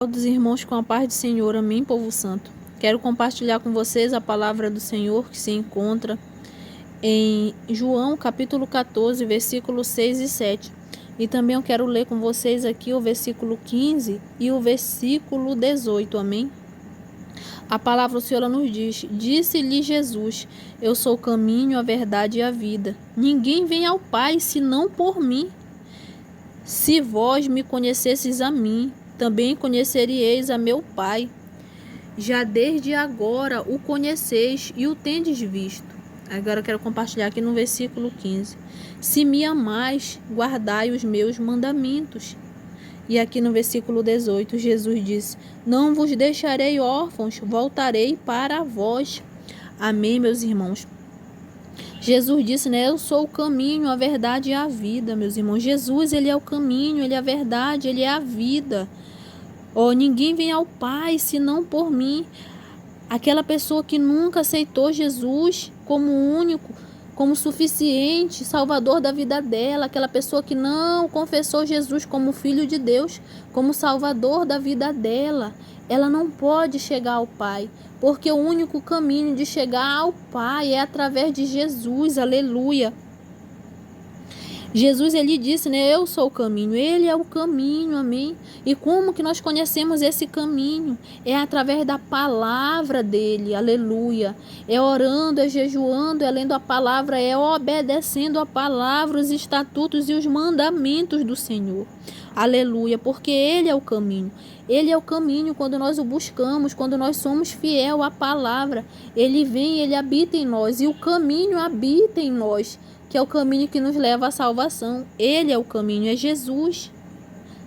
Todos irmãos, com a paz do Senhor, amém, povo santo. Quero compartilhar com vocês a palavra do Senhor que se encontra em João, capítulo 14, versículos 6 e 7. E também eu quero ler com vocês aqui o versículo 15 e o versículo 18, amém? A palavra do Senhor nos diz: Disse-lhe Jesus, eu sou o caminho, a verdade e a vida. Ninguém vem ao Pai senão por mim. Se vós me conhecesseis a mim, também conheceríeis a meu Pai. Já desde agora o conheceis e o tendes visto. Agora eu quero compartilhar aqui no versículo 15. Se me amais, guardai os meus mandamentos. E aqui no versículo 18, Jesus disse: Não vos deixarei órfãos, voltarei para vós. Amém, meus irmãos? Jesus disse, né? Eu sou o caminho, a verdade e a vida, meus irmãos. Jesus, ele é o caminho, ele é a verdade, ele é a vida. Ninguém vem ao Pai senão por mim. Aquela pessoa que nunca aceitou Jesus como único, como suficiente, salvador da vida dela, aquela pessoa que não confessou Jesus como Filho de Deus, como salvador da vida dela, ela não pode chegar ao Pai, porque o único caminho de chegar ao Pai é através de Jesus, aleluia. Jesus, ele disse, né? Eu sou o caminho, ele é o caminho, amém? E como que nós conhecemos esse caminho? É através da palavra dele, aleluia. É orando, é jejuando, é lendo a palavra, é obedecendo a palavra, os estatutos e os mandamentos do Senhor, aleluia, porque ele é o caminho. Ele é o caminho quando nós o buscamos, quando nós somos fiel à palavra. Ele vem, ele habita em nós e o caminho habita em nós, que é o caminho que nos leva à salvação. Ele é o caminho, é Jesus.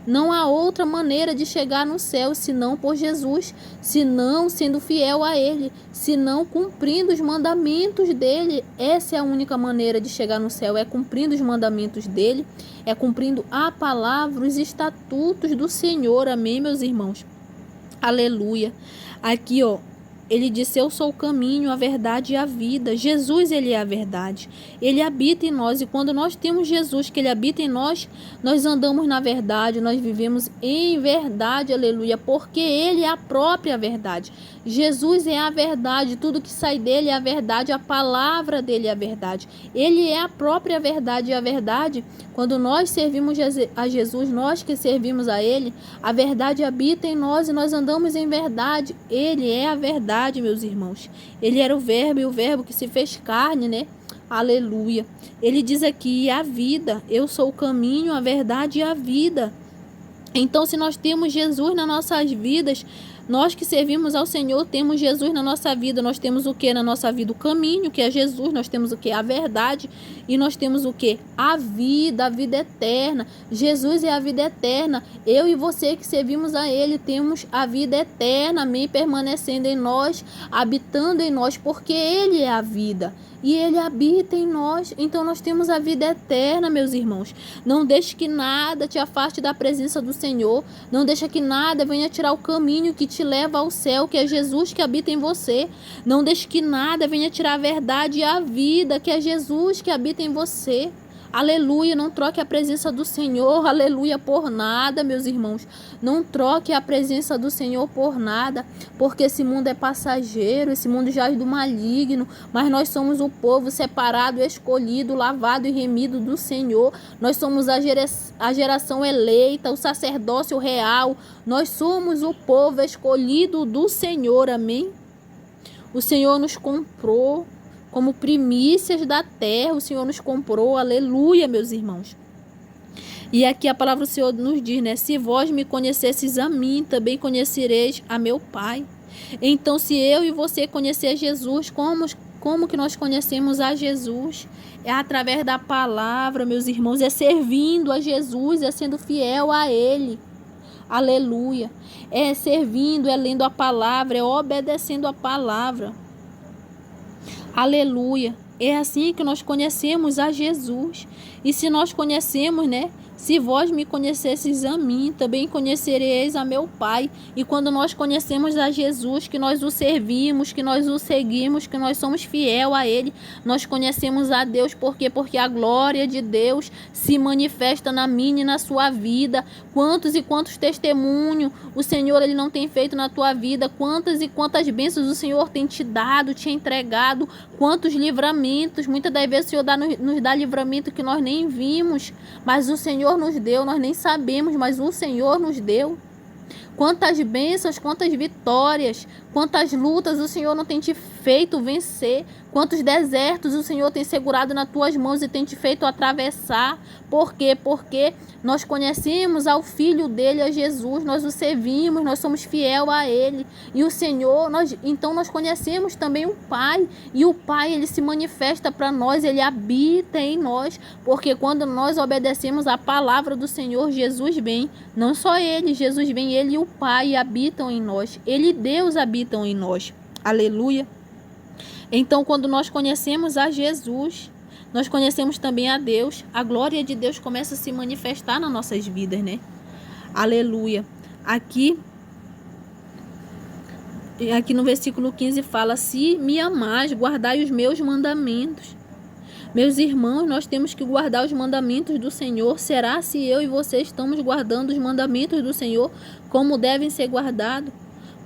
Não há outra maneira de chegar no céu senão por Jesus, senão sendo fiel a Ele, senão cumprindo os mandamentos dEle. Essa é a única maneira de chegar no céu, é cumprindo os mandamentos dEle, é cumprindo a palavra, os estatutos do Senhor. Amém, meus irmãos? Aleluia. Aqui, ele disse, eu sou o caminho, a verdade e a vida. Jesus, ele é a verdade. Ele habita em nós. E quando nós temos Jesus, que ele habita em nós, nós andamos na verdade, nós vivemos em verdade, aleluia. Porque ele é a própria verdade. Jesus é a verdade. Tudo que sai dele é a verdade. A palavra dele é a verdade. Ele é a própria verdade. E a verdade, quando nós servimos a Jesus, nós que servimos a ele, a verdade habita em nós e nós andamos em verdade. Ele é a verdade, meus irmãos. Ele era o verbo e o verbo que se fez carne, né? Aleluia. Ele diz aqui, a vida, eu sou o caminho, a verdade e a vida. Então, se nós temos Jesus nas nossas vidas, nós que servimos ao Senhor, temos Jesus na nossa vida. Nós temos o que na nossa vida? O caminho, que é Jesus. Nós temos o que? A verdade. E nós temos o que? A vida eterna. Jesus é a vida eterna. Eu e você que servimos a Ele, temos a vida eterna, amém? Permanecendo em nós, habitando em nós, porque Ele é a vida. E ele habita em nós, então nós temos a vida eterna, meus irmãos. Não deixe que nada te afaste da presença do Senhor. Não deixe que nada venha tirar o caminho que te leva ao céu, que é Jesus que habita em você. Não deixe que nada venha tirar a verdade e a vida, que é Jesus que habita em você. Aleluia, não troque a presença do Senhor, aleluia, por nada, meus irmãos. Não troque a presença do Senhor por nada, porque esse mundo é passageiro, esse mundo jaz do maligno, mas nós somos o povo separado, escolhido, lavado e remido do Senhor. Nós somos a geração eleita, o sacerdócio real. Nós somos o povo escolhido do Senhor, amém? O Senhor nos comprou como primícias da terra, o Senhor nos comprou, aleluia, meus irmãos. E aqui a palavra do Senhor nos diz, né? Se vós me conhecesseis a mim, também conhecereis a meu Pai. Então, se eu e você conhecer a Jesus, como que nós conhecemos a Jesus? É através da palavra, meus irmãos, é servindo a Jesus, é sendo fiel a Ele. Aleluia. É servindo, é lendo a palavra, é obedecendo a palavra. Aleluia. É assim que nós conhecemos a Jesus. E se nós conhecemos, né, Se vós me conhecesseis a mim, também conhecereis a meu Pai. E quando nós conhecemos a Jesus, que nós o servimos, que nós o seguimos, que nós somos fiel a Ele, nós conhecemos a Deus. Por quê? Porque a glória de Deus se manifesta na minha e na sua vida. Quantos e quantos testemunhos o Senhor Ele não tem feito na tua vida? Quantas e quantas bênçãos o Senhor tem te dado, te entregado? Quantos livramentos? Muitas das vezes o Senhor nos dá livramento que nós nem vimos, mas o Senhor nos deu, nós nem sabemos, mas o Senhor nos deu. Quantas bênçãos, quantas vitórias, quantas lutas o Senhor não tem te feito vencer, quantos desertos o Senhor tem segurado nas tuas mãos e tem te feito atravessar. Por quê? Porque nós conhecemos ao Filho dele, a Jesus, nós o servimos, nós somos fiel a Ele. E o Senhor, então nós conhecemos também o Pai, e o Pai Ele se manifesta para nós, Ele habita em nós, porque quando nós obedecemos a palavra do Senhor, Jesus vem, não só Ele, Jesus vem, Ele e o Pai habitam em nós, Ele e Deus habitam em nós. Aleluia. Então, quando nós conhecemos a Jesus, nós conhecemos também a Deus, a glória de Deus começa a se manifestar nas nossas vidas, né? Aleluia. Aqui no versículo 15 fala: se me amais, guardai os meus mandamentos. Meus irmãos, nós temos que guardar os mandamentos do Senhor. Será se eu e você estamos guardando os mandamentos do Senhor como devem ser guardados?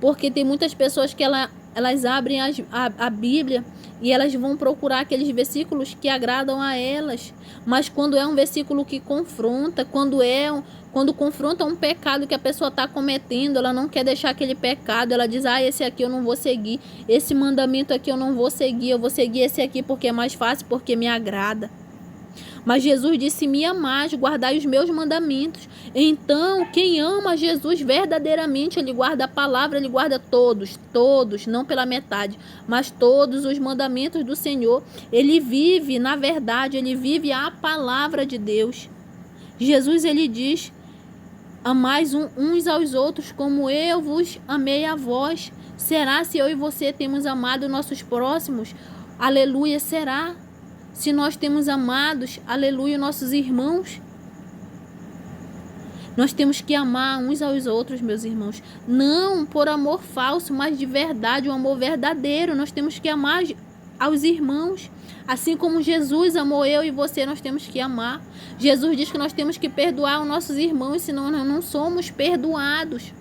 Porque tem muitas pessoas que elas abrem a Bíblia e elas vão procurar aqueles versículos que agradam a elas. Mas quando é um versículo que confronta, quando confronta um pecado que a pessoa está cometendo, ela não quer deixar aquele pecado. Ela diz: esse aqui eu não vou seguir, esse mandamento aqui eu não vou seguir, eu vou seguir esse aqui porque é mais fácil, porque me agrada. Mas Jesus disse: me amais, guardai os meus mandamentos. Então, quem ama Jesus verdadeiramente, ele guarda a palavra, ele guarda todos, não pela metade, mas todos os mandamentos do Senhor. Ele vive, na verdade, ele vive a palavra de Deus. Jesus, ele diz: amais uns aos outros como eu vos amei a vós. Será se eu e você temos amado nossos próximos? Aleluia, será? Se nós temos amados, aleluia, nossos irmãos, nós temos que amar uns aos outros, meus irmãos. Não por amor falso, mas de verdade, um amor verdadeiro. Nós temos que amar aos irmãos. Assim como Jesus amou eu e você, nós temos que amar. Jesus diz que nós temos que perdoar os nossos irmãos, senão nós não somos perdoados.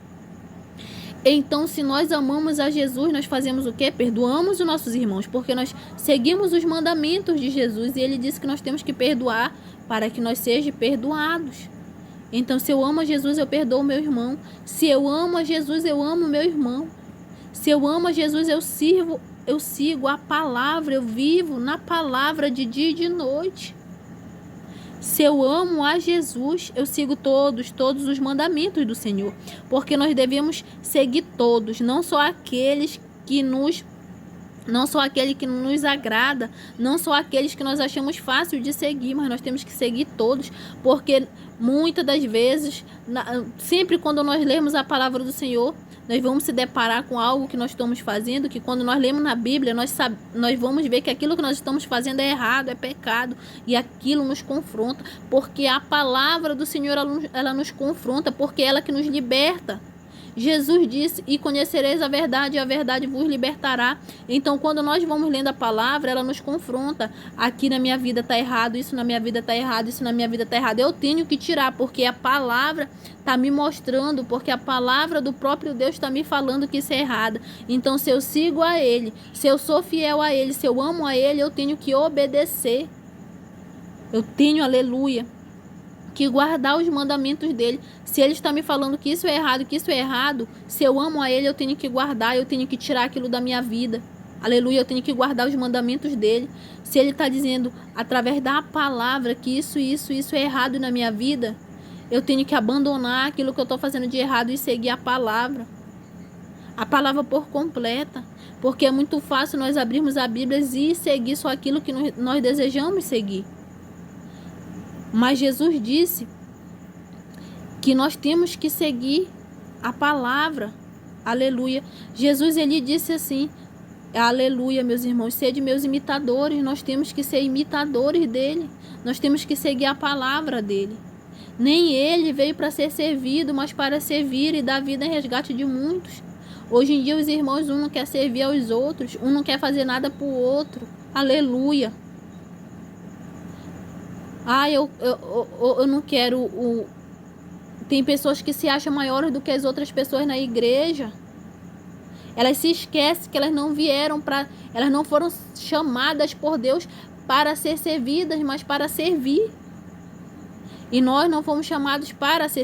Então, se nós amamos a Jesus, nós fazemos o quê? Perdoamos os nossos irmãos, porque nós seguimos os mandamentos de Jesus e ele disse que nós temos que perdoar para que nós sejamos perdoados. Então, se eu amo a Jesus, eu perdoo o meu irmão. Se eu amo a Jesus, eu amo o meu irmão. Se eu amo a Jesus, eu sigo a palavra, eu vivo na palavra de dia e de noite. Se eu amo a Jesus, eu sigo todos os mandamentos do Senhor, porque nós devemos seguir todos, não só aquele que nos agrada, não só aqueles que nós achamos fácil de seguir, mas nós temos que seguir todos, porque muitas das vezes, sempre quando nós lemos a palavra do Senhor, nós vamos se deparar com algo que nós estamos fazendo, que quando nós lemos na Bíblia, nós vamos ver que aquilo que nós estamos fazendo é errado, é pecado, e aquilo nos confronta, porque a palavra do Senhor, ela nos confronta, porque é ela que nos liberta. Jesus disse: e conhecereis a verdade, e a verdade vos libertará. Então, quando nós vamos lendo a palavra, ela nos confronta. Aqui na minha vida está errado, isso na minha vida está errado, isso na minha vida está errado. Eu tenho que tirar, porque a palavra está me mostrando, porque a palavra do próprio Deus está me falando que isso é errado. Então, se eu sigo a Ele, se eu sou fiel a Ele, se eu amo a Ele, eu tenho que obedecer. Eu tenho, aleluia, que guardar os mandamentos dele. Se ele está me falando que isso é errado, se eu amo a ele, eu tenho que guardar, eu tenho que tirar aquilo da minha vida. Aleluia, eu tenho que guardar os mandamentos dele. Se ele está dizendo através da palavra que isso é errado na minha vida, eu tenho que abandonar aquilo que eu estou fazendo de errado e seguir a palavra por completa. Porque é muito fácil nós abrirmos a Bíblia e seguir só aquilo que nós desejamos seguir. Mas Jesus disse que nós temos que seguir a palavra. Aleluia. Jesus, ele disse assim: aleluia, meus irmãos, sede meus imitadores. Nós temos que ser imitadores dele. Nós temos que seguir a palavra dele. Nem ele veio para ser servido, mas para servir e dar vida em resgate de muitos. Hoje em dia os irmãos, um não quer servir aos outros, um não quer fazer nada para o outro. Aleluia. Eu não quero Tem pessoas que se acham maiores do que as outras pessoas na igreja. Elas se esquecem que elas não vieram para... Elas não foram chamadas por Deus para ser servidas, mas para servir. E nós não fomos chamados para ser